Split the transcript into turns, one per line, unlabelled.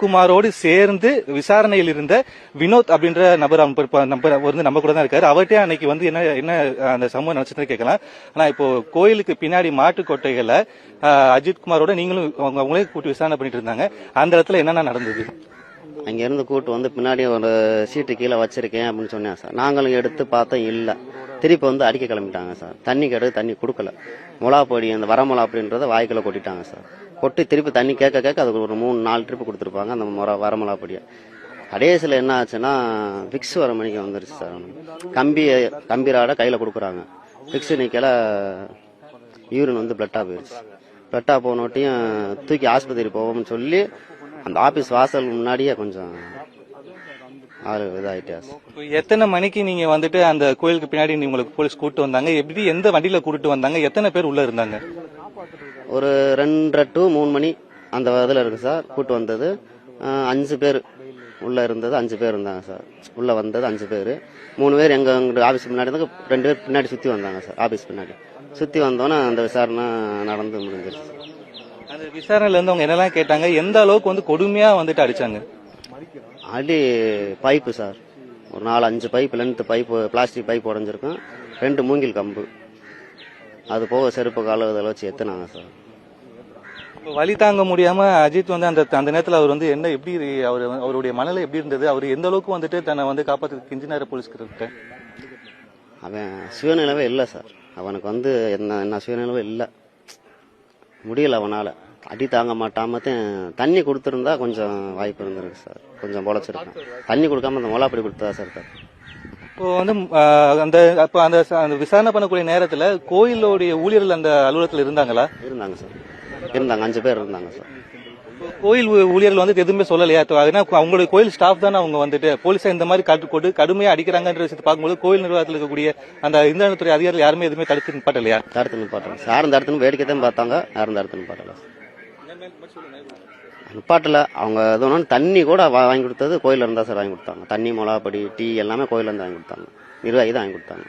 குமாரோடு சேர்ந்து விசாரணையில் இருந்த வினோத் அப்படின்ற நபர் வந்து நம்ம கூட தான் இருக்காரு. அவர்கிட்ட அன்னைக்கு வந்து என்ன அந்த சம்பவம் நடந்துச்சுன்னு கேட்கலாம். ஆனா இப்போ கோயிலுக்கு பின்னாடி மாட்டு கொட்டைகளை அஜித் குமாரோட நீங்களும் அவங்களே கூட்டி விசாரணை பண்ணிட்டு இருந்தாங்க. அந்த இடத்துல என்னென்ன நடந்தது?
அங்க இருந்து கூட்டு வந்து பின்னாடி ஒரு சீட்டு கீழே வச்சிருக்கேன் அப்படின்னு சொன்னேன் சார். நாங்களும் எடுத்து பார்த்தோம், இல்ல. திருப்பி வந்து அடிக்க கிளம்பிட்டாங்க சார். தண்ணி கேட்டு தண்ணி கொடுக்கல. மொளாப்பொடி அந்த வரமொளா அப்படின்றத வாய்க்குள்ள கொட்டிட்டாங்க சார். கொட்டி திருப்பி தண்ணி கேட்க அதுக்கு ஒரு 3-4 ட்ரிப்பு கொடுத்துருப்பாங்க அந்த வரமொளா பொடியை. கடைசியில் என்ன ஆச்சுன்னா விக்ஸ் வர மணிக்கு வந்துருச்சு சார். கம்பிராட கையில கொடுக்குறாங்க. விக்ஸ் நிக்கல, யூரின் வந்து பிளட்டா போயிருச்சு. பிளட்டா போனோட்டையும் தூக்கி ஆஸ்பத்திரி போவோம்னு சொல்லி அந்த ஆபீஸ் வாசல் முன்னாடியே கொஞ்சம் இதாயிட்டா.
எத்தனை மணிக்கு நீங்க வந்துட்டு அந்த கோயிலுக்கு பின்னாடி உங்களுக்கு போலீஸ் கூட்டு வந்தாங்க? எப்படி எந்த வண்டியில கூட்டிட்டு வந்தாங்க? எத்தனை பேர் உள்ள இருந்தாங்க?
ஒரு 2:30 to 3 மணி அந்த இதுல இருக்கு சார். கூட்டு வந்தது 5 பேர் உள்ள இருந்தது. 5 பேர் இருந்தாங்க சார். உள்ள வந்தது 5 பேர். 3 பேர் எங்க ஆபீஸ் முன்னாடி இருந்தாங்க. 2 பேர் பின்னாடி சுத்தி வந்தாங்க சார். ஆபீஸ் பின்னாடி சுத்தி வந்தோன்னா அந்த விசாரணை நடந்து முடிஞ்சிருச்சு சார்.
அந்த விசாரணையில இருந்து அவங்க என்னெல்லாம் கேட்டாங்க? எந்த அளவுக்கு வந்து கொடுமையா வந்துட்டு அடிச்சாங்க?
அடி பைப்பு சார். ஒரு 4-5 pipe length pipe, plastic pipe உடஞ்சிருக்கும். 2 மூங்கில் கம்பு, அது போக செருப்பு கால இதெல்லாம் வச்சு எத்துனாங்க சார்.
வலி தாங்க முடியாம அஜித் வந்து அந்த நேரத்தில் அவர் வந்து என்ன எப்படி அவருடைய மனநிலை எப்படி இருந்தது? அவர் எந்த அளவுக்கு வந்துட்டு தன்னை வந்து காப்பாற்ற கிஞ்சினார போலீஸ்கிட்ட?
அவன் சுயநிலவே இல்லை சார். அவனுக்கு வந்து என்ன சுயநிலவே இல்லை. முடியல அவனால. அடி தாங்க மாட்டாமத்தான் தண்ணி கொடுத்துருந்தா கொஞ்சம் வாய்ப்பு இருந்திருக்கு சார். கொஞ்சம் பொழைச்சிருக்கான். தண்ணி கொடுக்காம அந்த மொளாப்படி கொடுத்ததா சார்.
இப்போ வந்து அந்த விசாரணை பண்ணக்கூடிய நேரத்துல கோயிலோடைய ஊழியர்கள் அந்த அலுவலகத்தில் இருந்தாங்களா?
இருந்தாங்க சார். இருந்தாங்க. 5 பேர் இருந்தாங்க சார்.
கோயில் ஊழியர்கள் வந்து எதுவுமே சொல்லலையா? அவங்களுடைய கோயில் ஸ்டாஃப் தானே அவங்க வந்துட்டு போலீஸா இந்த மாதிரி கடுமையா அடிக்கிறாங்கன்ற விஷயத்தை பார்க்கும்போது கோயில் நிர்வாகத்தில் இருக்கக்கூடிய அந்த இந்திரத்துறை அதிகாரிகள் யாருமே எதுவுமே தடுத்து நிப்பாட்டலையா?
தடுத்து நிப்பாட்டல. யாரும் தடுத்துன்னு வேடிக்கை தான் பார்த்தாங்க. யாரும் தடுத்து நிப்பாட்டல. நிப்பாட்டல. அவங்க எதுவும் தண்ணி கூட வாங்கி கொடுத்தது கோயில இருந்தா சார் வாங்கி கொடுத்தாங்க. தண்ணி, மொளாப்படி, டீ எல்லாமே கோயில இருந்து வாங்கி கொடுத்தாங்க. நிர்வாகி தான் வாங்கி கொடுத்தாங்க.